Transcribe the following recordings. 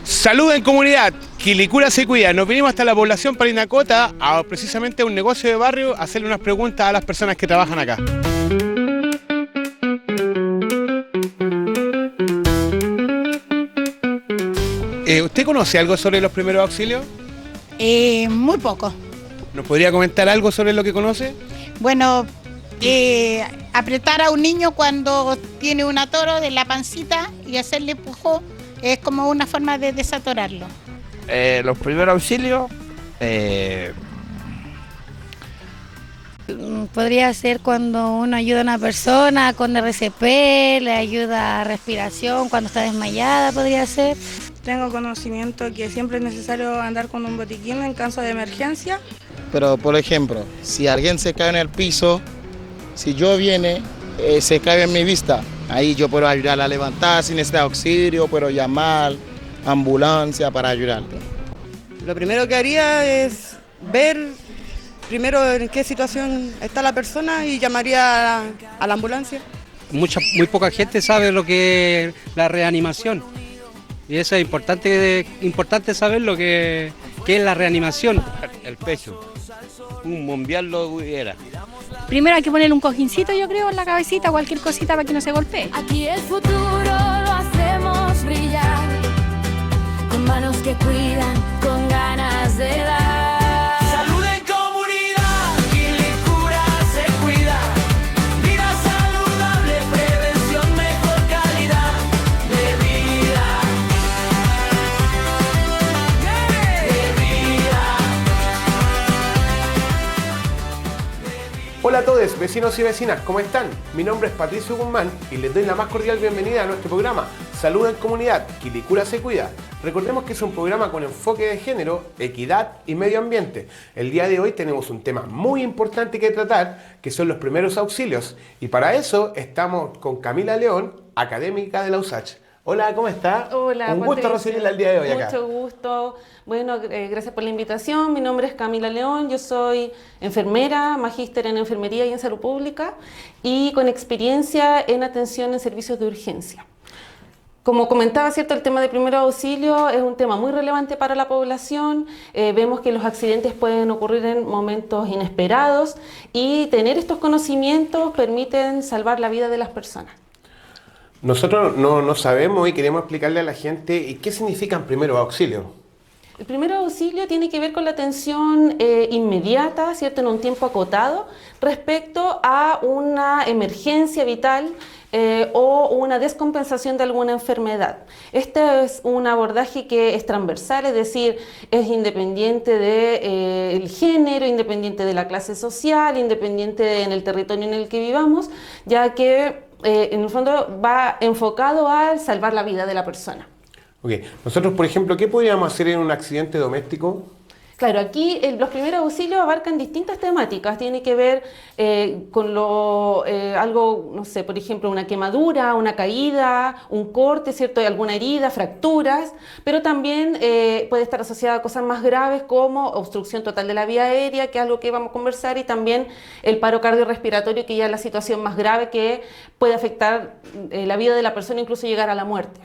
Salud en comunidad, Quilicura se cuida. Nos vinimos hasta la población Parinacota, precisamente a un negocio de barrio, a hacerle unas preguntas a las personas que trabajan acá. ¿Usted conoce algo sobre los primeros auxilios? Muy poco. ¿Nos podría comentar algo sobre lo que conoce? Bueno, apretar a un niño cuando tiene un atoro de la pancita y hacerle empujón es como una forma de desatorarlo. Los primeros auxilios, podría ser cuando uno ayuda a una persona con RCP, le ayuda a respiración, cuando está desmayada podría ser. Tengo conocimiento que siempre es necesario andar con un botiquín en caso de emergencia. Pero, por ejemplo, si alguien se cae en el piso, si yo viene, se cae en mi vista, ahí yo puedo ayudar a levantar, si necesita auxilio, puedo llamar ambulancia para ayudarle. Lo primero que haría es ver primero en qué situación está la persona y llamaría a la ambulancia. Muy poca gente sabe lo que es la reanimación. Y eso es importante saber lo que es la reanimación. el pecho, un mundial lo hubiera. Primero hay que ponerle un cojincito, yo creo, en la cabecita, cualquier cosita para que no se golpee. Aquí el futuro lo hacemos brillar, con manos que cuidan, con ganas de dar. Salud en comunidad, Quilicura se cuida. Vida saludable, prevención, mejor calidad de vida. Hola a todos, vecinos y vecinas, ¿cómo están? Mi nombre es Patricio Guzmán y les doy la más cordial bienvenida a nuestro programa Salud en Comunidad, Quilicura se cuida. Recordemos que es un programa con enfoque de género, equidad y medio ambiente. El día de hoy tenemos un tema muy importante que tratar, que son los primeros auxilios. Y para eso estamos con Camila León, académica de la USACH. Hola, ¿cómo está? Hola, un gusto recibirla el día de hoy acá. Mucho gusto. Bueno, gracias por la invitación. Mi nombre es Camila León, yo soy enfermera, magíster en enfermería y en salud pública y con experiencia en atención en servicios de urgencia. Como comentaba, ¿cierto? El tema de primer auxilio es un tema muy relevante para la población. Vemos que los accidentes pueden ocurrir en momentos inesperados y tener estos conocimientos permiten salvar la vida de las personas. Nosotros no sabemos y queremos explicarle a la gente qué significan primeros auxilios. El primer auxilio tiene que ver con la atención inmediata, ¿cierto? En un tiempo acotado, respecto a una emergencia vital o una descompensación de alguna enfermedad. Este es un abordaje que es transversal, es decir, es independiente del género, independiente de la clase social, independiente en el territorio en el que vivamos, ya que en el fondo va enfocado a salvar la vida de la persona. Ok, nosotros, por ejemplo, ¿qué podríamos hacer en un accidente doméstico? Claro, aquí los primeros auxilios abarcan distintas temáticas, tiene que ver con algo, no sé, por ejemplo, una quemadura, una caída, un corte, ¿cierto? Alguna herida, fracturas, pero también puede estar asociada a cosas más graves como obstrucción total de la vía aérea, que es algo que vamos a conversar, y también el paro cardiorrespiratorio, que ya es la situación más grave que puede afectar la vida de la persona, incluso llegar a la muerte.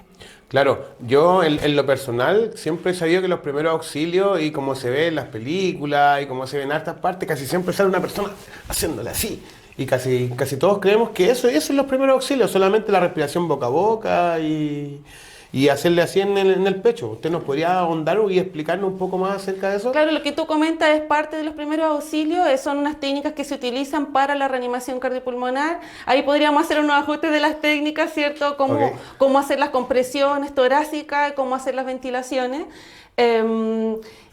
Claro, yo en lo personal siempre he sabido que los primeros auxilios, y como se ve en las películas y como se ve en hartas partes, casi siempre sale una persona haciéndole así. Y casi todos creemos que eso son los primeros auxilios, solamente la respiración boca a boca y hacerle así en el pecho. ¿Usted nos podría ahondar y explicarnos un poco más acerca de eso? Claro, lo que tú comentas es parte de los primeros auxilios, son unas técnicas que se utilizan para la reanimación cardiopulmonar. Ahí podríamos hacer unos ajustes de las técnicas, ¿cierto? Cómo hacer las compresiones torácicas, cómo hacer las ventilaciones.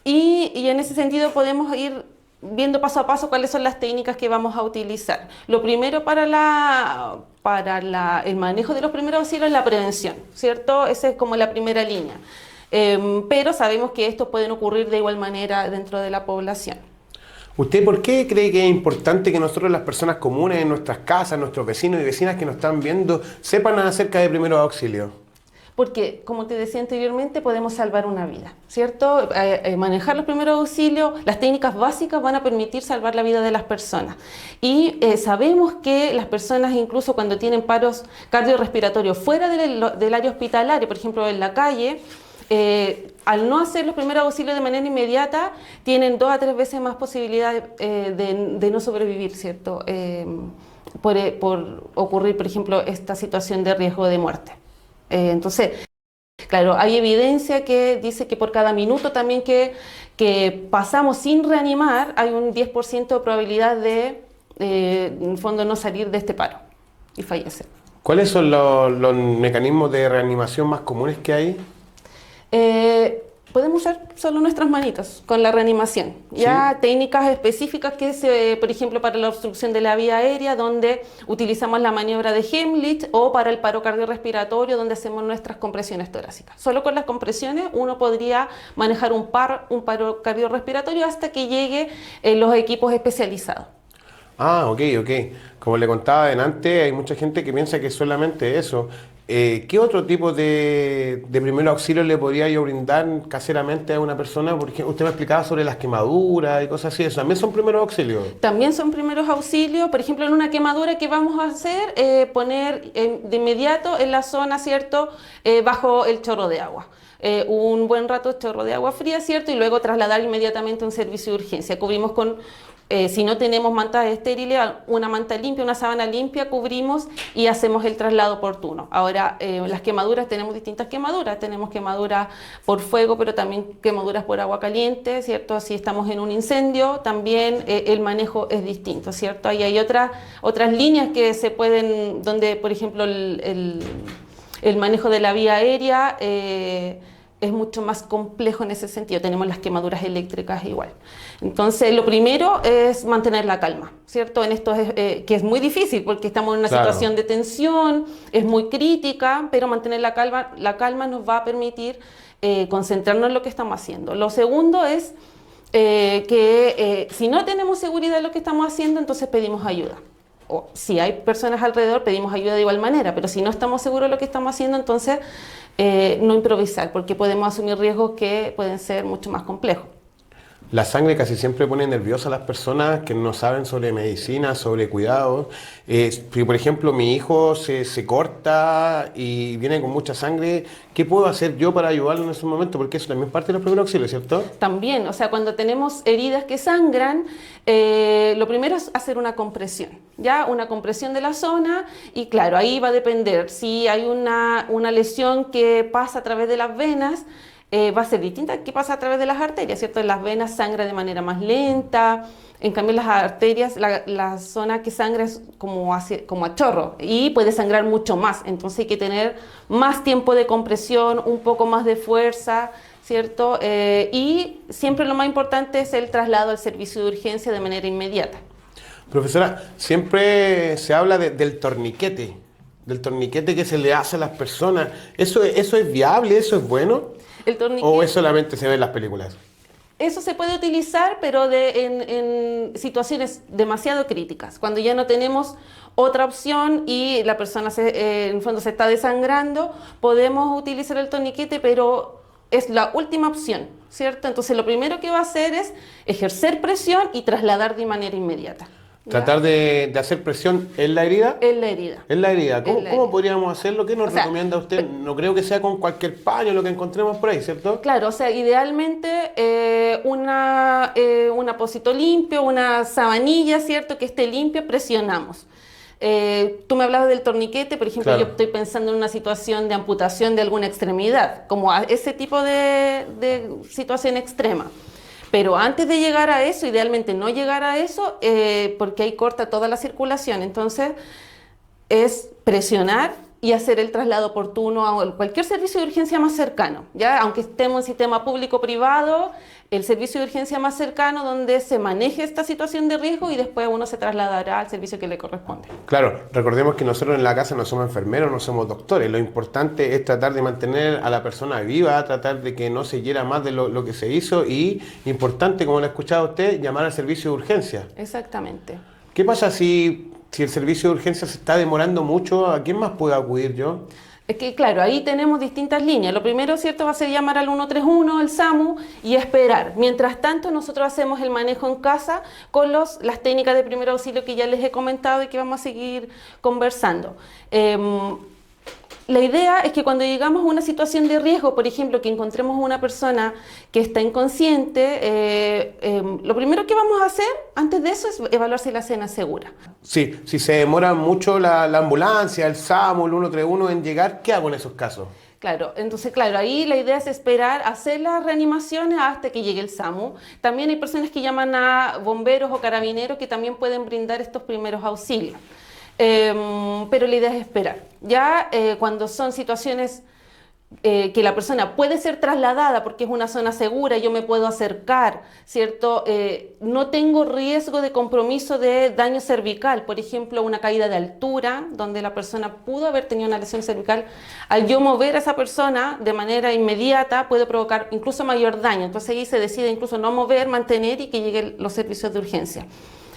Y en ese sentido podemos ir viendo paso a paso cuáles son las técnicas que vamos a utilizar. Lo primero para el manejo de los primeros auxilios es la prevención, ¿cierto? Esa es como la primera línea. Pero sabemos que estos pueden ocurrir de igual manera dentro de la población. ¿Usted por qué cree que es importante que nosotros, las personas comunes en nuestras casas, nuestros vecinos y vecinas que nos están viendo, sepan acerca de primeros auxilios? Porque, como te decía anteriormente, podemos salvar una vida, ¿cierto? Manejar los primeros auxilios, las técnicas básicas van a permitir salvar la vida de las personas. Y sabemos que las personas, incluso cuando tienen paros cardiorrespiratorios fuera del área hospitalaria, por ejemplo en la calle, al no hacer los primeros auxilios de manera inmediata, tienen 2 a 3 veces más posibilidad de no sobrevivir, ¿cierto? Por ocurrir, por ejemplo, esta situación de riesgo de muerte. Entonces, claro, hay evidencia que dice que por cada minuto también que pasamos sin reanimar, hay un 10% de probabilidad de, en el fondo, no salir de este paro y fallecer. ¿Cuáles son los mecanismos de reanimación más comunes que hay? Podemos usar solo nuestras manitos con la reanimación. Ya Sí. técnicas específicas que por ejemplo, para la obstrucción de la vía aérea, donde utilizamos la maniobra de Heimlich, o para el paro cardiorrespiratorio, donde hacemos nuestras compresiones torácicas. Solo con las compresiones uno podría manejar un paro cardiorrespiratorio hasta que llegue los equipos especializados. Ah, ok. Como le contaba delante, hay mucha gente que piensa que es solamente eso. ¿Qué otro tipo de primeros auxilios le podría yo brindar caseramente a una persona? Porque usted me explicaba sobre las quemaduras y cosas así. ¿Eso también son primeros auxilios? También son primeros auxilios. Por ejemplo, en una quemadura, ¿qué vamos a hacer? Poner de inmediato en la zona, ¿cierto? Bajo el chorro de agua. Un buen rato chorro de agua fría, ¿cierto? Y luego trasladar inmediatamente a un servicio de urgencia. Cubrimos con... si no tenemos mantas estériles, una manta limpia, una sábana limpia, cubrimos y hacemos el traslado oportuno. Ahora, las quemaduras, tenemos distintas quemaduras. Tenemos quemaduras por fuego, pero también quemaduras por agua caliente, ¿cierto? Si estamos en un incendio, también el manejo es distinto, ¿cierto? Ahí hay otras líneas que se pueden, donde, por ejemplo, el manejo de la vía aérea es mucho más complejo en ese sentido. Tenemos las quemaduras eléctricas igual. Entonces, lo primero es mantener la calma, ¿cierto? En esto que es muy difícil porque estamos en una situación de tensión, es muy crítica, pero mantener la calma nos va a permitir concentrarnos en lo que estamos haciendo. Lo segundo es que si no tenemos seguridad de lo que estamos haciendo, entonces pedimos ayuda. O si hay personas alrededor, pedimos ayuda de igual manera, pero si no estamos seguros de lo que estamos haciendo, entonces no improvisar, porque podemos asumir riesgos que pueden ser mucho más complejos. La sangre casi siempre pone nerviosas a las personas que no saben sobre medicina, sobre cuidados. Si por ejemplo mi hijo se corta y viene con mucha sangre, ¿qué puedo hacer yo para ayudarlo en ese momento? Porque eso también es parte de los primeros auxilios, ¿cierto? También, o sea, cuando tenemos heridas que sangran, lo primero es hacer una compresión, ¿ya? Una compresión de la zona, y claro, ahí va a depender si hay una lesión que pasa a través de las venas. Va a ser distinta que pasa a través de las arterias, ¿cierto? En las venas sangra de manera más lenta, en cambio en las arterias la zona que sangra es como a chorro y puede sangrar mucho más, entonces hay que tener más tiempo de compresión, un poco más de fuerza, ¿cierto? Y siempre lo más importante es el traslado al servicio de urgencia de manera inmediata. Profesora, siempre se habla del torniquete que se le hace a las personas. ¿Eso es viable? ¿Eso es bueno? El torniquete, ¿O es solamente se ve en las películas? eso se puede utilizar, pero en situaciones demasiado críticas, cuando ya no tenemos otra opción y la persona en el fondo se está desangrando, podemos utilizar el torniquete, pero es la última opción, ¿cierto? Entonces lo primero que va a hacer es ejercer presión y trasladar de manera inmediata. Tratar de hacer presión en la herida. En la herida. En la herida. ¿Cómo, En la cómo herida. podríamos hacerlo? ¿Qué nos recomienda usted? No creo que sea con cualquier paño lo que encontremos por ahí, ¿cierto? Claro, o sea, idealmente un apósito limpio, una sabanilla, ¿cierto? Que esté limpia, presionamos. Tú me hablabas del torniquete, por ejemplo, Claro. yo estoy pensando en una situación de amputación de alguna extremidad, como ese tipo de situación extrema. Pero antes de llegar a eso, idealmente no llegar a eso, porque ahí corta toda la circulación. Entonces, es presionar y hacer el traslado oportuno a cualquier servicio de urgencia más cercano, ¿ya? Aunque estemos en sistema público-privado, el servicio de urgencia más cercano donde se maneje esta situación de riesgo y después uno se trasladará al servicio que le corresponde. Claro, recordemos que nosotros en la casa no somos enfermeros, no somos doctores. Lo importante es tratar de mantener a la persona viva, tratar de que no se hiera más de lo que se hizo y, importante, como lo ha escuchado usted, llamar al servicio de urgencia. Exactamente. ¿Qué pasa si el servicio de urgencia se está demorando mucho? ¿A quién más puedo acudir yo? Es que, claro, ahí tenemos distintas líneas. Lo primero, ¿cierto?, va a ser llamar al 131, el SAMU, y esperar. Mientras tanto, nosotros hacemos el manejo en casa con las técnicas de primer auxilio que ya les he comentado y que vamos a seguir conversando. La idea es que cuando llegamos a una situación de riesgo, por ejemplo, que encontremos a una persona que está inconsciente, lo primero que vamos a hacer antes de eso es evaluar si la cena es segura. Sí, si se demora mucho la ambulancia, el SAMU, el 131 en llegar, ¿qué hago en esos casos? Claro, entonces claro, ahí la idea es esperar, hacer las reanimaciones hasta que llegue el SAMU. También hay personas que llaman a bomberos o carabineros que también pueden brindar estos primeros auxilios. Pero la idea es esperar. Ya cuando son situaciones que la persona puede ser trasladada porque es una zona segura, yo me puedo acercar, ¿cierto? No tengo riesgo de compromiso de daño cervical, por ejemplo, una caída de altura, donde la persona pudo haber tenido una lesión cervical. Al yo mover a esa persona de manera inmediata puede provocar incluso mayor daño. Entonces ahí se decide incluso no mover, mantener y que lleguen los servicios de urgencia.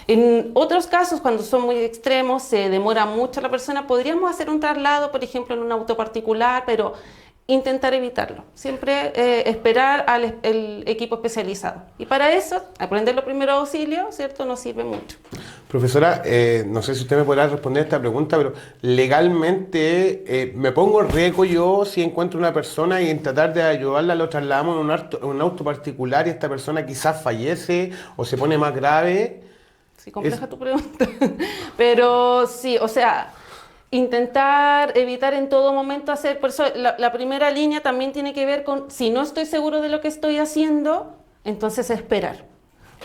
En otros casos, cuando son muy extremos, se demora mucho la persona, podríamos hacer un traslado, por ejemplo, en un auto particular, pero intentar evitarlo. Siempre esperar al el equipo especializado. Y para eso, aprender los primeros auxilios, ¿cierto?, nos sirve mucho. Profesora, no sé si usted me podrá responder esta pregunta, pero legalmente me pongo en riesgo yo si encuentro una persona y en tratar de ayudarla lo trasladamos en un auto particular y esta persona quizás fallece o se pone más grave. Sí, compleja tu pregunta. Pero sí, o sea, intentar evitar en todo momento hacer, por eso la primera línea también tiene que ver con, si no estoy seguro de lo que estoy haciendo, entonces esperar.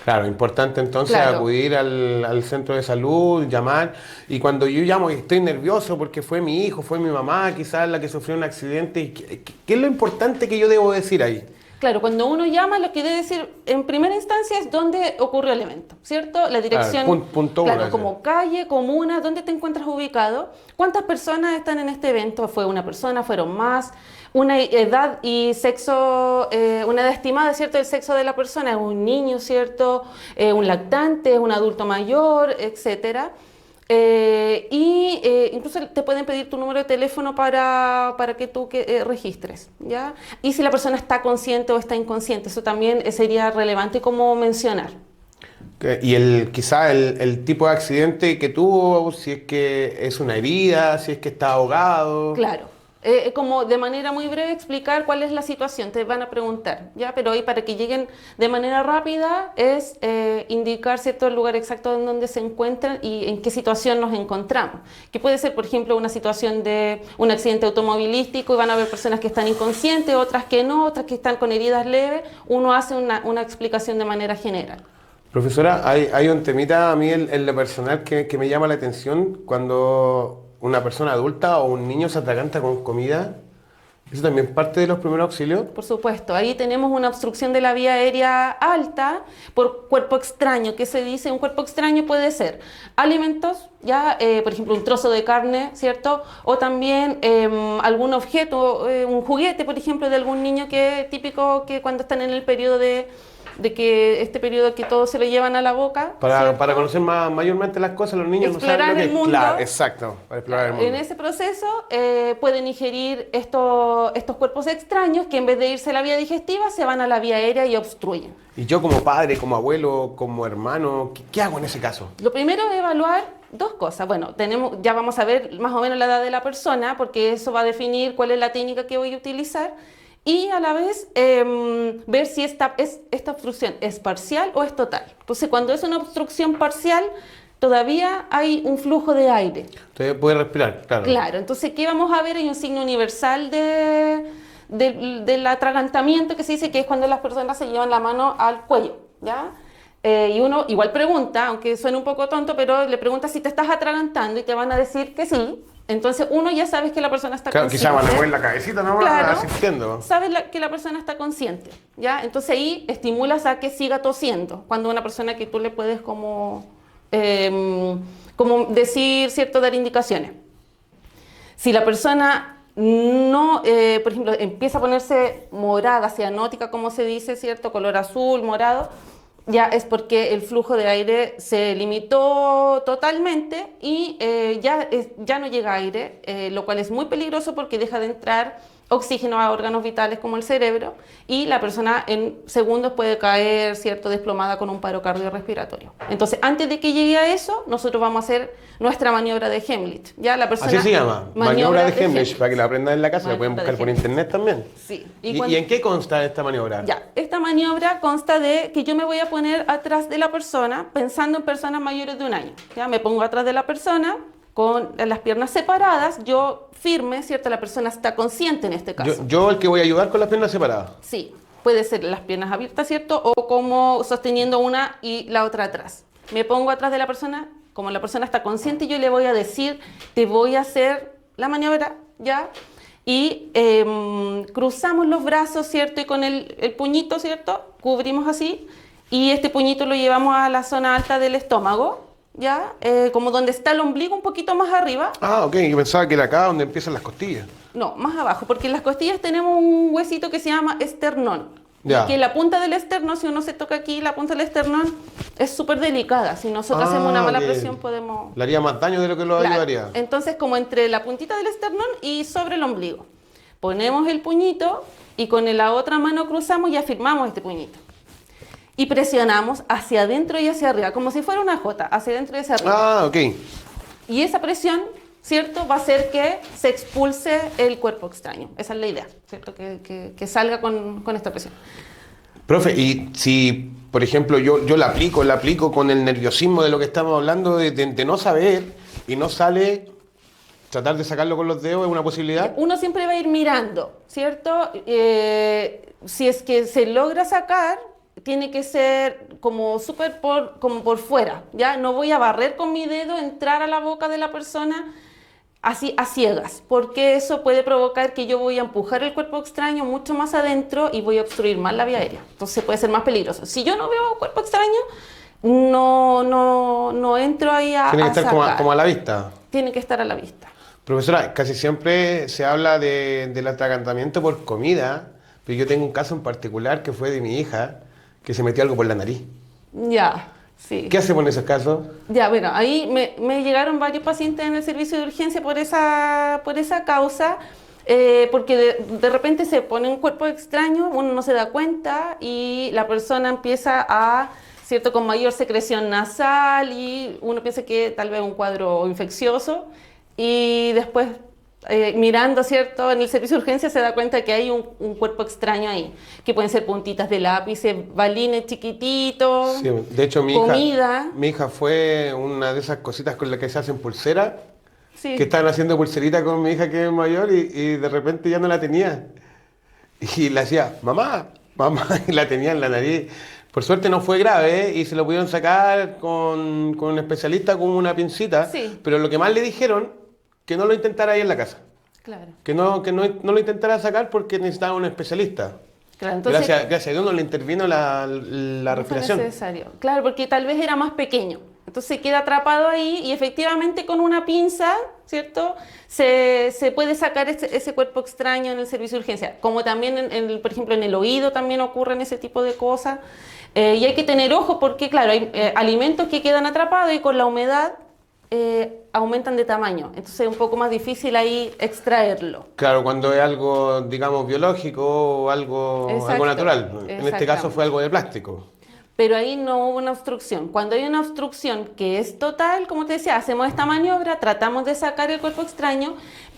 Claro, importante entonces acudir al centro de salud, llamar, y cuando yo llamo y estoy nervioso porque fue mi hijo, fue mi mamá, quizás la que sufrió un accidente, ¿qué es lo importante que yo debo decir ahí? Claro, cuando uno llama, lo que debe decir en primera instancia es dónde ocurrió el evento, ¿cierto? La dirección, punto claro, uno, como calle, comuna, dónde te encuentras ubicado, cuántas personas están en este evento, fue una persona, fueron más, una edad y sexo, una edad estimada, ¿cierto? El sexo de la persona, es un niño, ¿cierto? Un lactante, un adulto mayor, etcétera. Incluso te pueden pedir tu número de teléfono para que tú registres, ¿ya? Y si la persona está consciente o está inconsciente, eso también sería relevante como mencionar. Y quizá el tipo de accidente que tuvo, si es que es una herida, si es que está ahogado. Claro. Como de manera muy breve explicar cuál es la situación, te van a preguntar, ¿ya? Pero ahí para que lleguen de manera rápida es indicar cierto el lugar exacto en donde se encuentran y en qué situación nos encontramos. Que puede ser, por ejemplo, una situación de un accidente automovilístico y van a haber personas que están inconscientes, otras que no, otras que están con heridas leves. Uno hace una explicación de manera general. Profesora, hay un temita a mí en lo personal que me llama la atención cuando una persona adulta o un niño se atraganta con comida. ¿Eso también es parte de los primeros auxilios? Por supuesto, ahí tenemos una obstrucción de la vía aérea alta por cuerpo extraño. ¿Qué se dice? Un cuerpo extraño puede ser alimentos, ya, por ejemplo, un trozo de carne, ¿cierto? O también algún objeto, un juguete, por ejemplo, de algún niño que es típico que cuando están en el periodo de que este periodo que todos se lo llevan a la boca. Para conocer mayormente las cosas, los niños explorar no saben lo que el mundo. Claro, exacto, para explorar el mundo. En ese proceso pueden ingerir estos cuerpos extraños que en vez de irse a la vía digestiva se van a la vía aérea y obstruyen. Y yo como padre, como abuelo, como hermano, ¿qué hago en ese caso? Lo primero es evaluar dos cosas. Bueno, ya vamos a ver más o menos la edad de la persona porque eso va a definir cuál es la técnica que voy a utilizar. Y a la vez ver si esta obstrucción es parcial o es total. Entonces, cuando es una obstrucción parcial, todavía hay un flujo de aire. Usted puede respirar, claro. Claro, entonces, ¿qué vamos a ver? Hay un signo universal del atragantamiento que se dice que es cuando las personas se llevan la mano al cuello, ¿ya? Y uno igual pregunta, aunque suene un poco tonto, pero le pregunta si te estás atragantando y te van a decir que sí. Entonces uno ya sabe que la persona está consciente. Quizá van a mover la cabecita, no claro, asistiendo. Sabes que la persona está consciente, ¿ya? Entonces ahí estimulas a que siga tosiendo. Cuando una persona que tú le puedes como decir, ¿cierto? Dar indicaciones. Si la persona no, por ejemplo, empieza a ponerse morada, cianótica, como se dice, ¿cierto? Color azul, morado, ya es porque el flujo de aire se limitó totalmente y ya no llega aire, lo cual es muy peligroso porque deja de entrar oxígeno a órganos vitales como el cerebro, y la persona en segundos puede caer, ¿cierto?, desplomada con un paro cardiorrespiratorio. Entonces, antes de que llegue a eso, nosotros vamos a hacer nuestra maniobra de Heimlich. ¿Ya? La persona, así se llama, maniobra de Heimlich, para que la aprendan en la casa, la pueden buscar por internet también. Sí. ¿Y en qué consta esta maniobra? Ya, esta maniobra consta de que yo me voy a poner atrás de la persona, pensando en personas mayores de 1 año. ¿Ya? Me pongo atrás de la persona, con las piernas separadas, yo firme, ¿cierto? La persona está consciente en este caso. Yo el que voy a ayudar con las piernas separadas. Sí, puede ser las piernas abiertas, ¿cierto? O como sosteniendo una y la otra atrás. Me pongo atrás de la persona, como la persona está consciente, yo le voy a decir, te voy a hacer la maniobra, ¿ya? Y cruzamos los brazos, ¿cierto? Y con el puñito, ¿cierto? Cubrimos así, y este puñito lo llevamos a la zona alta del estómago, ¿ya? Como donde está el ombligo, un poquito más arriba. Ah, ok, yo pensaba que era acá donde empiezan las costillas. No, más abajo, porque en las costillas tenemos un huesito que se llama esternón. Ya. Y que la punta del esternón, si uno se toca aquí, la punta del esternón es súper delicada. Si nosotros hacemos una mala presión, podemos... Le haría más daño de lo que lo ayudaría. Entonces, como entre la puntita del esternón y sobre el ombligo. Ponemos el puñito y con la otra mano cruzamos y afirmamos este puñito. Y presionamos hacia adentro y hacia arriba, como si fuera una J, hacia adentro y hacia arriba. Ah, ok. Y esa presión, ¿cierto?, va a hacer que se expulse el cuerpo extraño. Esa es la idea, ¿cierto?, que salga con esta presión. Profe, y si, por ejemplo, yo la aplico con el nerviosismo de lo que estamos hablando, de no saber y no sale, tratar de sacarlo con los dedos, ¿es una posibilidad? Uno siempre va a ir mirando, ¿cierto? Si es que se logra sacar, tiene que ser como súper como por fuera, ¿ya? No voy a barrer con mi dedo, entrar a la boca de la persona así a ciegas, porque eso puede provocar que yo voy a empujar el cuerpo extraño mucho más adentro y voy a obstruir más la vía aérea. Entonces puede ser más peligroso. Si yo no veo cuerpo extraño, no entro ahí a Tiene que estar sacar. como a la vista. Tiene que estar a la vista. Profesora, casi siempre se habla del atragantamiento por comida, pero yo tengo un caso en particular que fue de mi hija, que se metió algo por la nariz. Ya, sí. ¿Qué hacemos en esos casos? Ya, bueno, ahí me llegaron varios pacientes en el servicio de urgencia por esa causa, porque de repente se pone un cuerpo extraño, uno no se da cuenta y la persona empieza a, ¿cierto?, con mayor secreción nasal y uno piensa que tal vez un cuadro infeccioso y después mirando, ¿cierto?, en el servicio de urgencia se da cuenta que hay un cuerpo extraño ahí, que pueden ser puntitas de lápices, balines chiquititos, Sí, de hecho, comida. Mi hija fue una de esas cositas con las que se hacen pulseras, Sí. que estaban haciendo pulserita con mi hija que es mayor y de repente ya no la tenía. Y le hacía, mamá, y la tenía en la nariz. Por suerte no fue grave y se lo pudieron sacar con un especialista con una pincita, Sí. pero lo que más le dijeron, que no lo intentara ahí en la casa. Claro. Que no lo intentara sacar porque necesitaba un especialista. Claro, entonces, Gracias a Dios no le intervino la no respiración. fue necesario. Claro, porque tal vez era más pequeño. Entonces queda atrapado ahí y efectivamente con una pinza, ¿cierto?, se puede sacar ese cuerpo extraño en el servicio de urgencia. Como también, por ejemplo, en el oído también ocurren ese tipo de cosas. Y hay que tener ojo porque, claro, hay alimentos que quedan atrapados y con la humedad aumentan de tamaño. Entonces es un poco más difícil ahí extraerlo. Claro, cuando es algo, digamos, biológico o algo natural. En este caso fue algo de plástico. Pero ahí no hubo una obstrucción. Cuando hay una obstrucción que es total, como te decía, hacemos esta maniobra, tratamos de sacar el cuerpo extraño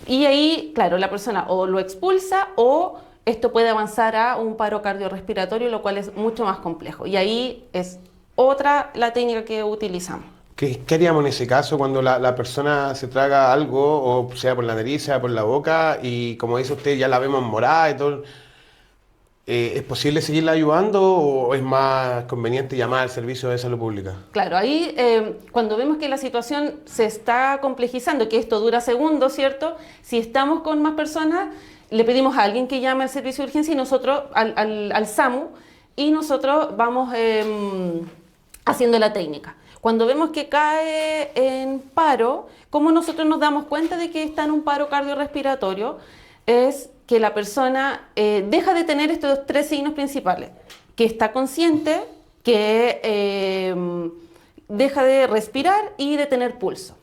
y ahí, claro, la persona o lo expulsa o esto puede avanzar a un paro cardiorrespiratorio, lo cual es mucho más complejo. Y ahí es otra la técnica que utilizamos. ¿Qué haríamos en ese caso cuando la persona se traga algo, o sea por la nariz, sea por la boca, y como dice usted, ya la vemos morada y todo? ¿Es posible seguirla ayudando o es más conveniente llamar al servicio de salud pública? Claro, ahí cuando vemos que la situación se está complejizando, que esto dura segundos, ¿cierto? Si estamos con más personas, le pedimos a alguien que llame al servicio de urgencia y nosotros, al SAMU, y nosotros vamos haciendo la técnica. Cuando vemos que cae en paro, ¿cómo nosotros nos damos cuenta de que está en un paro cardiorrespiratorio? Es que la persona deja de tener estos 3 signos principales, que está consciente, que deja de respirar y de tener pulso.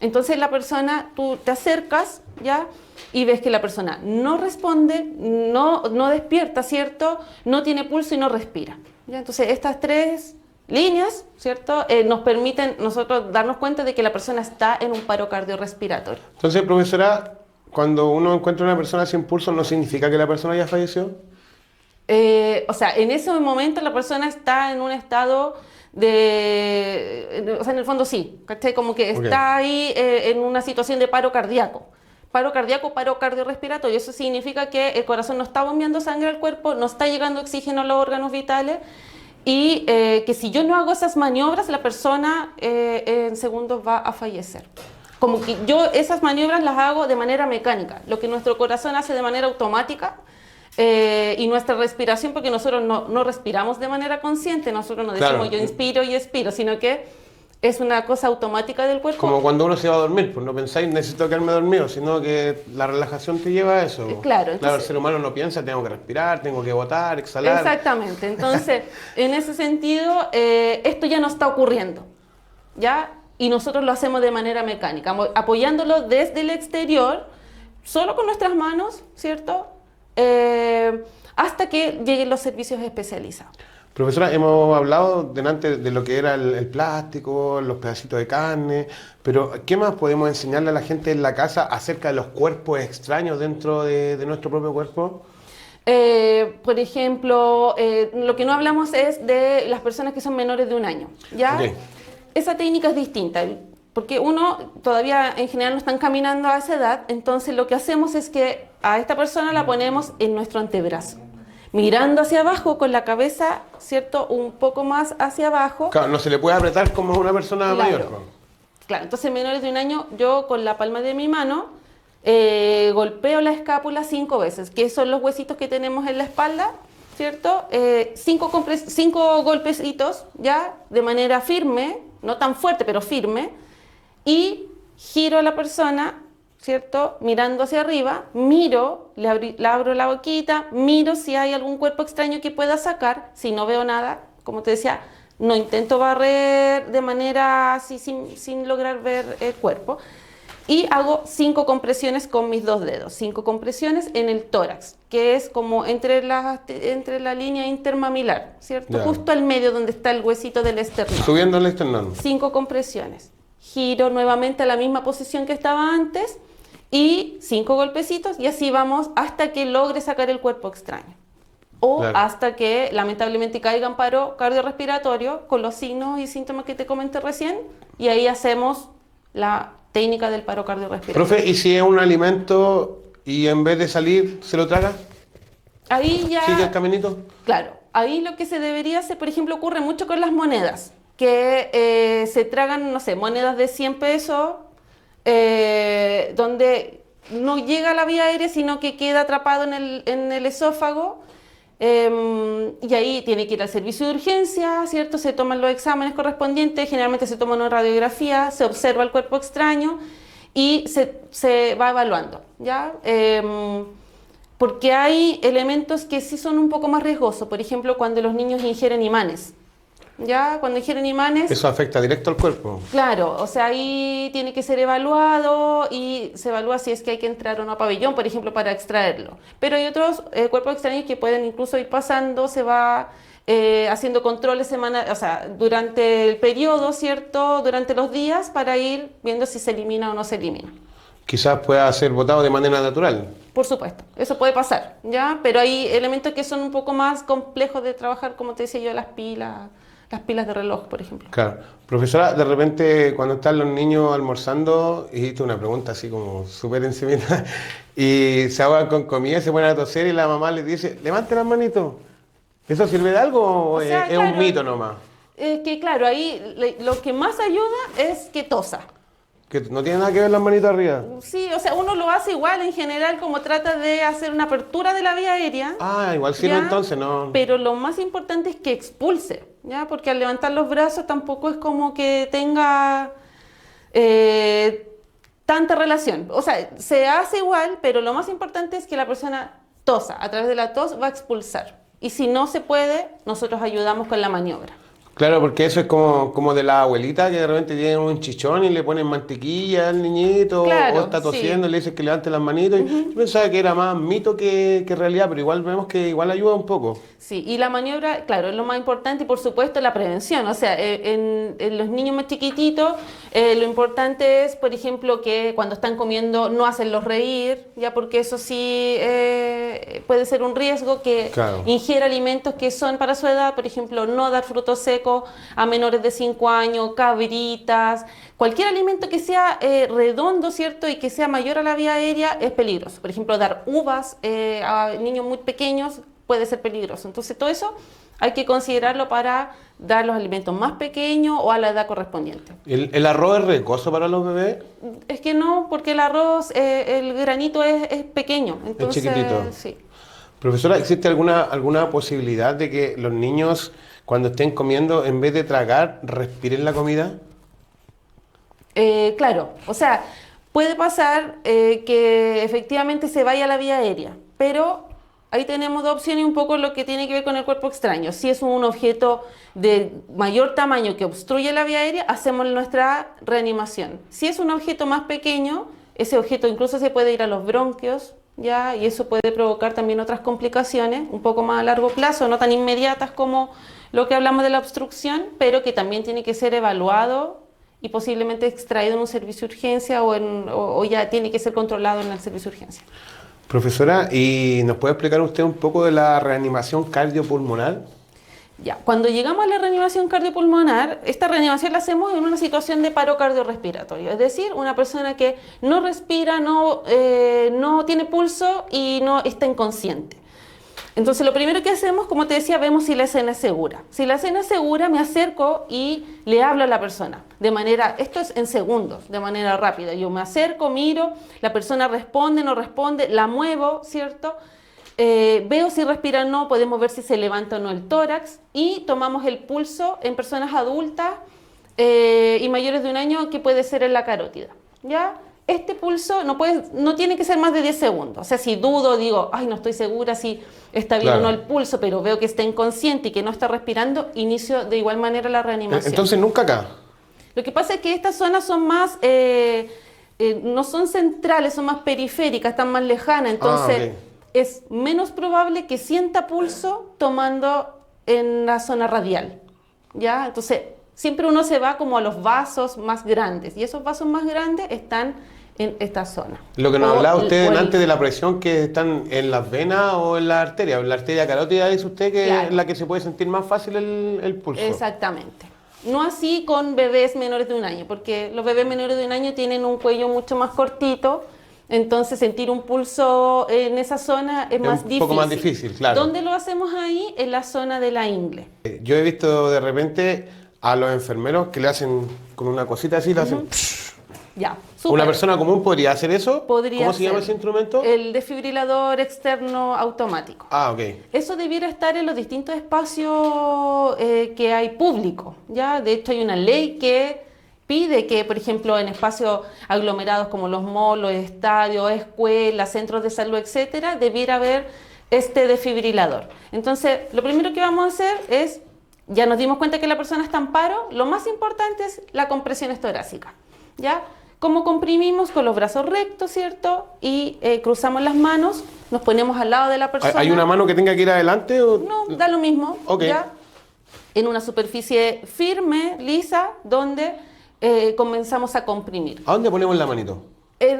Entonces la persona, tú te acercas, ¿ya? Y ves que la persona no responde, no despierta, ¿cierto? No tiene pulso y no respira, ¿ya? Entonces estas 3 líneas, ¿cierto? Nos permiten nosotros darnos cuenta de que la persona está en un paro cardiorrespiratorio. Entonces, profesora, cuando uno encuentra una persona sin pulso, ¿no significa que la persona ya falleció? O sea, en ese momento la persona está en un estado o sea, en el fondo sí, ¿cachai? Como que está ahí en una situación de paro cardíaco. Paro cardíaco, paro cardiorrespiratorio. Eso significa que el corazón no está bombeando sangre al cuerpo, no está llegando oxígeno a los órganos vitales y que si yo no hago esas maniobras, la persona en segundos va a fallecer. Como que yo esas maniobras las hago de manera mecánica, lo que nuestro corazón hace de manera automática. Y nuestra respiración, porque nosotros no respiramos de manera consciente, nosotros no decimos yo inspiro y expiro, sino que es una cosa automática del cuerpo. Como cuando uno se va a dormir, pues no pensáis necesito quedarme dormido, sino que la relajación te lleva a eso. Claro, entonces, el ser humano no piensa, tengo que respirar, tengo que botar, exhalar. Exactamente, entonces en ese sentido esto ya no está ocurriendo, ¿ya? Y nosotros lo hacemos de manera mecánica, apoyándolo desde el exterior, solo con nuestras manos, ¿cierto? Hasta que lleguen los servicios especializados. Profesora, hemos hablado delante de lo que era el plástico, los pedacitos de carne, pero ¿qué más podemos enseñarle a la gente en la casa acerca de los cuerpos extraños dentro de nuestro propio cuerpo? Por ejemplo, lo que no hablamos es de las personas que son menores de 1 año, ¿ya? Okay. Esa técnica es distinta. Porque uno todavía en general no están caminando a esa edad, entonces lo que hacemos es que a esta persona la ponemos en nuestro antebrazo, mirando hacia abajo con la cabeza, ¿cierto? Un poco más hacia abajo. Claro, no se le puede apretar como una persona mayor. Claro, entonces menores de 1 año, yo con la palma de mi mano golpeo la escápula 5 veces, que son los huesitos que tenemos en la espalda, ¿cierto? 5 golpecitos, ¿ya? De manera firme, no tan fuerte, pero firme. Y giro a la persona, ¿cierto? Mirando hacia arriba, miro, le abro la boquita, miro si hay algún cuerpo extraño que pueda sacar. Si no veo nada, como te decía, no intento barrer de manera así sin lograr ver el cuerpo. Y hago 5 compresiones con mis 2 dedos, 5 compresiones en el tórax, que es como entre la línea intermamilar, ¿cierto? Ya. Justo al medio donde está el huesito del esternón. Subiendo el esternón. 5 compresiones. Giro nuevamente a la misma posición que estaba antes y 5 golpecitos y así vamos hasta que logre sacar el cuerpo extraño. O hasta que lamentablemente caiga en paro cardiorrespiratorio con los signos y síntomas que te comenté recién y ahí hacemos la técnica del paro cardiorrespiratorio. Profe, ¿y si es un alimento y en vez de salir se lo traga? Ahí ya... ¿Sigue el caminito? Claro, ahí lo que se debería hacer, por ejemplo, ocurre mucho con las monedas. Que se tragan, no sé, monedas de 100 pesos, donde no llega a la vía aérea, sino que queda atrapado en el esófago, y ahí tiene que ir al servicio de urgencia, ¿cierto? Se toman los exámenes correspondientes, generalmente se toma una radiografía, se observa el cuerpo extraño y se va evaluando, ¿ya? Porque hay elementos que sí son un poco más riesgosos, por ejemplo, cuando los niños ingieren imanes. Ya, cuando ingieren imanes... Eso afecta directo al cuerpo. Claro, o sea, ahí tiene que ser evaluado y se evalúa si es que hay que entrar o no a pabellón, por ejemplo, para extraerlo. Pero hay otros cuerpos extraños que pueden incluso ir pasando, se va haciendo controles durante el periodo, ¿cierto? Durante los días para ir viendo si se elimina o no se elimina. Quizás pueda ser botado de manera natural. Por supuesto, eso puede pasar, ¿ya? Pero hay elementos que son un poco más complejos de trabajar, como te decía yo, las pilas de reloj, por ejemplo. Claro. Profesora, de repente cuando están los niños almorzando, hiciste una pregunta así como súper encimita, y se ahogan con comida, se ponen a toser y la mamá les dice, levante las manitos. ¿Eso sirve de algo o sea, es un mito nomás? Que claro, ahí lo que más ayuda es que tosa. Que no tiene nada que ver las manitos arriba. Sí, o sea, uno lo hace igual en general, como trata de hacer una apertura de la vía aérea. Ah, igual sirve entonces, ¿no? Pero lo más importante es que expulse, ¿ya? Porque al levantar los brazos tampoco es como que tenga tanta relación. O sea, se hace igual, pero lo más importante es que la persona tosa. A través de la tos va a expulsar. Y si no se puede, nosotros ayudamos con la maniobra. Claro, porque eso es como de la abuelita que de repente tienen un chichón y le ponen mantequilla al niñito, Claro, o está tosiendo y le dicen que levante las manitos. Yo pensaba que era más mito que realidad, pero igual vemos que igual ayuda un poco. Sí, y la maniobra, claro, es lo más importante y por supuesto la prevención. O sea, en los niños más chiquititos, lo importante es, por ejemplo, que cuando están comiendo no hacerlos reír, ya porque eso sí puede ser un riesgo, que Claro. ingiera alimentos que son para su edad, por ejemplo, no dar frutos secos a menores de 5 años, cabritas, cualquier alimento que sea redondo, ¿cierto? Y que sea mayor a la vía aérea es peligroso. Por ejemplo, dar uvas a niños muy pequeños puede ser peligroso. Entonces, todo eso hay que considerarlo para dar los alimentos más pequeños o a la edad correspondiente. ¿El arroz es riesgoso para los bebés? Es que no, porque el arroz, el granito es pequeño. Entonces, chiquitito. Sí. Profesora, ¿existe alguna posibilidad de que los niños, cuando estén comiendo, en vez de tragar, respiren la comida? Claro, o sea, puede pasar que efectivamente se vaya a la vía aérea, pero ahí tenemos dos opciones, un poco lo que tiene que ver con el cuerpo extraño. Si es un objeto de mayor tamaño que obstruye la vía aérea, hacemos nuestra reanimación. Si es un objeto más pequeño, ese objeto incluso se puede ir a los bronquios, ¿ya? Y eso puede provocar también otras complicaciones, un poco más a largo plazo, no tan inmediatas como lo que hablamos de la obstrucción, pero que también tiene que ser evaluado y posiblemente extraído en un servicio de urgencia o ya tiene que ser controlado en el servicio de urgencia. Profesora, ¿y nos puede explicar usted un poco de la reanimación cardiopulmonar? Ya, cuando llegamos a la reanimación cardiopulmonar, esta reanimación la hacemos en una situación de paro cardiorrespiratorio, es decir, una persona que no respira, no tiene pulso y no está inconsciente. Entonces, lo primero que hacemos, como te decía, vemos si la escena es segura. Si la escena es segura, me acerco y le hablo a la persona. De manera, esto es en segundos, de manera rápida. Yo me acerco, miro, la persona responde, no responde, la muevo, ¿cierto? Veo si respira o no, podemos ver si se levanta o no el tórax y tomamos el pulso en personas adultas y mayores de 1 año, que puede ser en la carótida, ¿ya? Este pulso no tiene que ser más de 10 segundos. O sea, si dudo, digo, ay, no estoy segura si está bien o no el pulso, pero veo que está inconsciente y que no está respirando, inicio de igual manera la reanimación. Entonces, nunca acá. Lo que pasa es que estas zonas son más, no son centrales, son más periféricas, están más lejanas, entonces es menos probable que sienta pulso tomando en la zona radial, ¿ya? Entonces, siempre uno se va como a los vasos más grandes, y esos vasos más grandes están en esta zona. Lo que nos hablaba usted antes de la presión que están en las venas o en la arteria. La arteria carótida dice usted que es la que se puede sentir más fácil el pulso. Exactamente. No así con bebés menores de 1 año, porque los bebés menores de 1 año tienen un cuello mucho más cortito, entonces sentir un pulso en esa zona es más difícil. Un poco más difícil, claro. ¿Dónde lo hacemos ahí? En la zona de la ingle. Yo he visto de repente a los enfermeros que le hacen con una cosita así, le hacen... Ya, ¿Una persona común podría hacer eso? Podría ¿Cómo se llama ser. ese instrumento? El desfibrilador externo automático. Ah, ok. Eso debiera estar en los distintos espacios que hay público, ¿ya? De hecho, hay una ley que pide que, por ejemplo, en espacios aglomerados como los malls, los estadios, escuelas, centros de salud, etcétera, debiera haber este desfibrilador. Entonces, lo primero que vamos a hacer es, ya nos dimos cuenta que la persona está en paro, lo más importante es la compresión torácica, ¿ya? ¿Cómo comprimimos? Con los brazos rectos, ¿cierto? Y cruzamos las manos, nos ponemos al lado de la persona. ¿Hay una mano que tenga que ir adelante? O... No, da lo mismo. Okay. ¿Ya? En una superficie firme, lisa, donde comenzamos a comprimir. ¿A dónde ponemos la manito?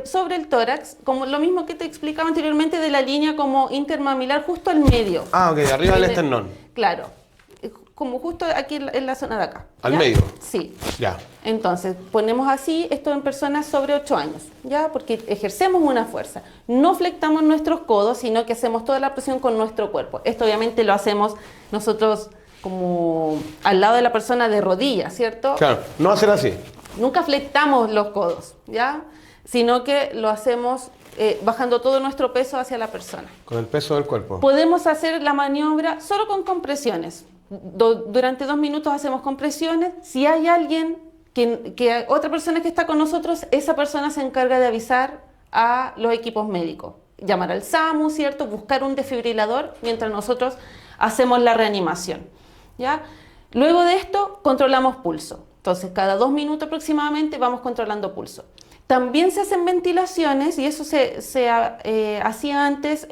Sobre el tórax, como lo mismo que te explicaba anteriormente de la línea como intermamilar, justo al medio. Ah, ok, arriba del esternón. Claro. Como justo aquí en la zona de acá. ¿Al ¿ya? medio? Sí. Ya. Entonces, ponemos así esto en personas sobre 8 años, ¿ya? Porque ejercemos una fuerza. No flectamos nuestros codos, sino que hacemos toda la presión con nuestro cuerpo. Esto obviamente lo hacemos nosotros como al lado de la persona de rodillas, ¿cierto? Claro, no hacer así. Nunca flectamos los codos, ¿ya? Sino que lo hacemos bajando todo nuestro peso hacia la persona. Con el peso del cuerpo. Podemos hacer la maniobra solo con compresiones. Durante 2 minutos hacemos compresiones. Si hay alguien, otra persona que está con nosotros, esa persona se encarga de avisar a los equipos médicos. Llamar al SAMU, ¿cierto? Buscar un desfibrilador mientras nosotros hacemos la reanimación, ¿ya? Luego de esto, controlamos pulso. Entonces, cada 2 minutos aproximadamente vamos controlando pulso. También se hacen ventilaciones, y eso se hacía antes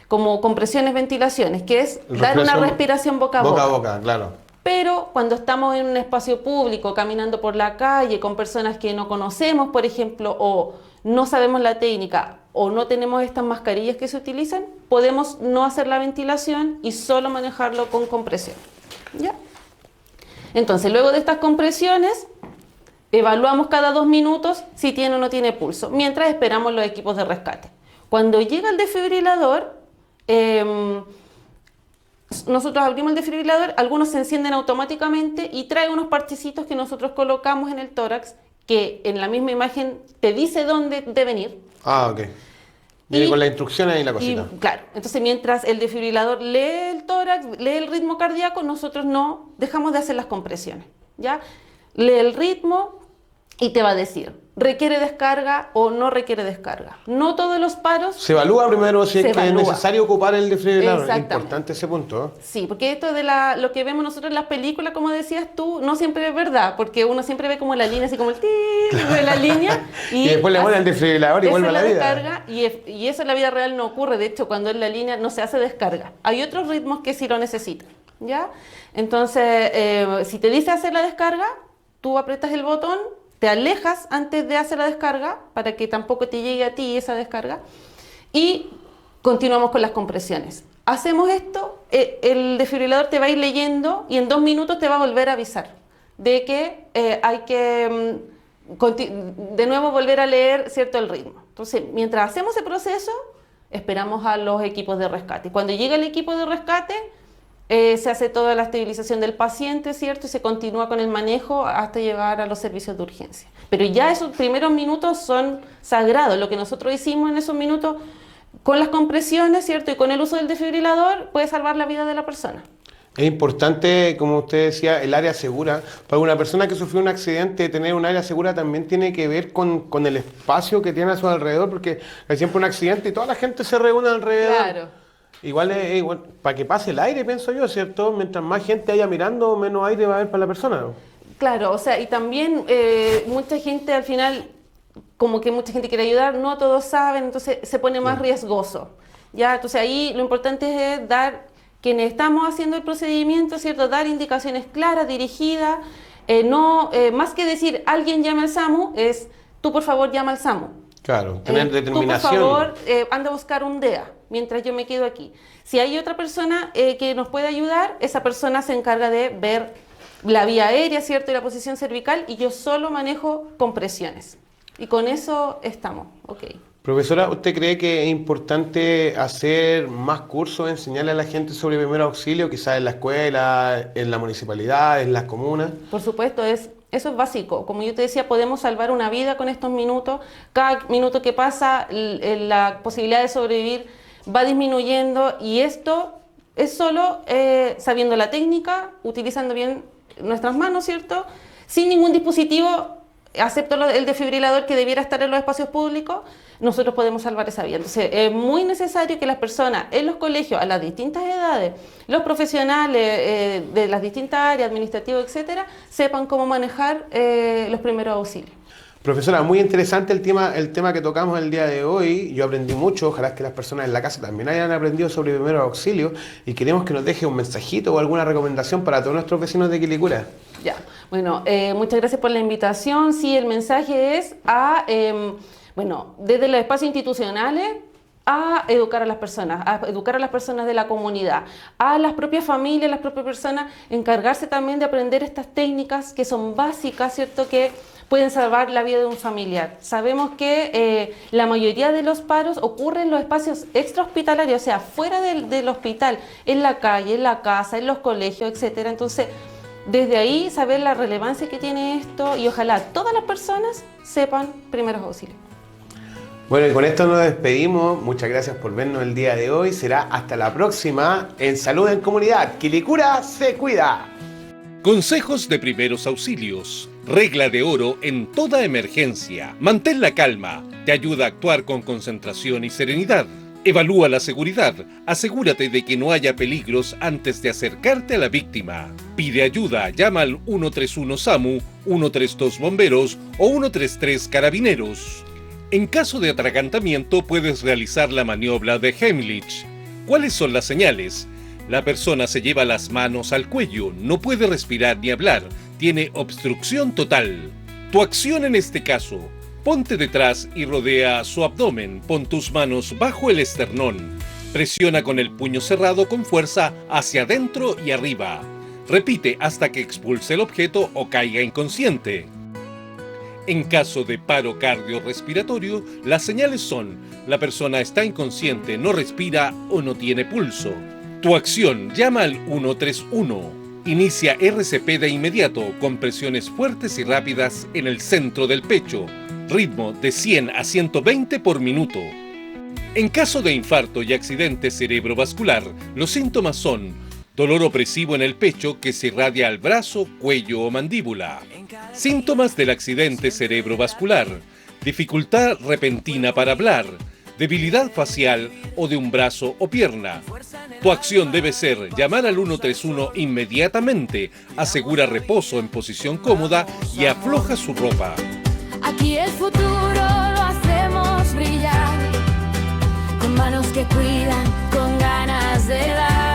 como compresiones, ventilaciones, que es dar una respiración boca a boca. Boca a boca, claro. Pero cuando estamos en un espacio público, caminando por la calle, con personas que no conocemos, por ejemplo, o no sabemos la técnica, o no tenemos estas mascarillas que se utilizan, podemos no hacer la ventilación y solo manejarlo con compresión. ¿Ya? Entonces, luego de estas compresiones, evaluamos cada 2 minutos si tiene o no tiene pulso, mientras esperamos los equipos de rescate. Cuando llega el desfibrilador, nosotros abrimos el desfibrilador, algunos se encienden automáticamente y trae unos parchecitos que nosotros colocamos en el tórax, que en la misma imagen te dice dónde deben ir. Ah, ok. Viene con las instrucciones y la cosita. Claro, entonces mientras el desfibrilador lee el tórax, lee el ritmo cardíaco, nosotros no dejamos de hacer las compresiones, ¿ya? Lee el ritmo y te va a decir, ¿requiere descarga o no requiere descarga? No todos los paros... Se evalúa primero si es que es necesario ocupar el desfibrilador. Es importante ese punto, ¿eh? Sí, porque esto de lo que vemos nosotros en las películas, como decías tú, no siempre es verdad, porque uno siempre ve como la línea, así como el de la línea. Y después le pone el desfibrilador y vuelve a la vida. Descarga, y eso en la vida real no ocurre. De hecho, cuando es la línea no se hace descarga. Hay otros ritmos que sí lo necesitan, ¿ya? Entonces, si te dice hacer la descarga, tú aprietas el botón, te alejas antes de hacer la descarga para que tampoco te llegue a ti esa descarga y continuamos con las compresiones. Hacemos esto, el desfibrilador te va a ir leyendo y en 2 minutos te va a volver a avisar de que hay que de nuevo volver a leer, ¿cierto?, el ritmo. Entonces, mientras hacemos ese proceso, esperamos a los equipos de rescate. Cuando llega el equipo de rescate, se hace toda la estabilización del paciente, ¿cierto? Y se continúa con el manejo hasta llegar a los servicios de urgencia. Pero ya esos primeros minutos son sagrados. Lo que nosotros hicimos en esos minutos con las compresiones, ¿cierto? Y con el uso del desfibrilador puede salvar la vida de la persona. Es importante, como usted decía, el área segura. Para una persona que sufrió un accidente, tener un área segura también tiene que ver con el espacio que tiene a su alrededor, porque hay siempre un accidente y toda la gente se reúne alrededor. Claro. Igual, para que pase el aire, pienso yo, ¿cierto? Mientras más gente haya mirando, menos aire va a haber para la persona, ¿no? Claro, o sea, y también mucha gente al final, como que mucha gente quiere ayudar, no todos saben, entonces se pone más riesgoso, ¿ya? Entonces ahí lo importante es dar, quienes estamos haciendo el procedimiento, ¿cierto?, dar indicaciones claras, dirigidas, más que decir, alguien llama al SAMU, es, tú por favor llama al SAMU. Claro, tener determinación. Tú por favor, anda a buscar un DEA, mientras yo me quedo aquí. Si hay otra persona que nos puede ayudar, esa persona se encarga de ver la vía aérea, ¿cierto?, y la posición cervical, y yo solo manejo compresiones. Y con eso estamos, ok. Profesora, ¿usted cree que es importante hacer más cursos, enseñarle a la gente sobre primer auxilio, quizás en la escuela, en la municipalidad, en las comunas? Por supuesto, eso es básico. Como yo te decía, podemos salvar una vida con estos minutos. Cada minuto que pasa, la posibilidad de sobrevivir va disminuyendo, y esto es solo sabiendo la técnica, utilizando bien nuestras manos, ¿cierto? Sin ningún dispositivo, excepto el desfibrilador que debiera estar en los espacios públicos, nosotros podemos salvar esa vida. Entonces, es muy necesario que las personas en los colegios, a las distintas edades, los profesionales de las distintas áreas, administrativas, etcétera, sepan cómo manejar los primeros auxilios. Profesora, muy interesante el tema que tocamos el día de hoy. Yo aprendí mucho, ojalá que las personas en la casa también hayan aprendido sobre primeros auxilios, y queremos que nos deje un mensajito o alguna recomendación para todos nuestros vecinos de Quilicura. Ya, bueno, muchas gracias por la invitación. Sí, el mensaje es desde los espacios institucionales a educar a las personas de la comunidad, a las propias familias, las propias personas, encargarse también de aprender estas técnicas que son básicas, ¿cierto?, que pueden salvar la vida de un familiar. Sabemos que la mayoría de los paros ocurren en los espacios extrahospitalarios, o sea, fuera del hospital, en la calle, en la casa, en los colegios, etcétera. Entonces, desde ahí saber la relevancia que tiene esto, y ojalá todas las personas sepan primeros auxilios. Bueno, y con esto nos despedimos. Muchas gracias por vernos el día de hoy. Será hasta la próxima en Salud en Comunidad. Quilicura se cuida. Consejos de primeros auxilios. Regla de oro en toda emergencia. Mantén la calma. Te ayuda a actuar con concentración y serenidad. Evalúa la seguridad. Asegúrate de que no haya peligros antes de acercarte a la víctima. Pide ayuda. Llama al 131 SAMU, 132 Bomberos o 133 Carabineros. En caso de atragantamiento puedes realizar la maniobra de Heimlich. ¿Cuáles son las señales? La persona se lleva las manos al cuello, no puede respirar ni hablar, tiene obstrucción total. Tu acción en este caso: ponte detrás y rodea su abdomen, pon tus manos bajo el esternón. Presiona con el puño cerrado con fuerza hacia adentro y arriba. Repite hasta que expulse el objeto o caiga inconsciente. En caso de paro cardiorrespiratorio, las señales son: la persona está inconsciente, no respira o no tiene pulso. Tu acción: llama al 131. Inicia RCP de inmediato con presiones fuertes y rápidas en el centro del pecho. Ritmo de 100 a 120 por minuto. En caso de infarto y accidente cerebrovascular, los síntomas son: dolor opresivo en el pecho que se irradia al brazo, cuello o mandíbula. Síntomas del accidente cerebrovascular: dificultad repentina para hablar, debilidad facial o de un brazo o pierna. Tu acción debe ser llamar al 131 inmediatamente, asegura reposo en posición cómoda y afloja su ropa. Aquí el futuro lo hacemos brillar, con manos que cuidan, con ganas de dar.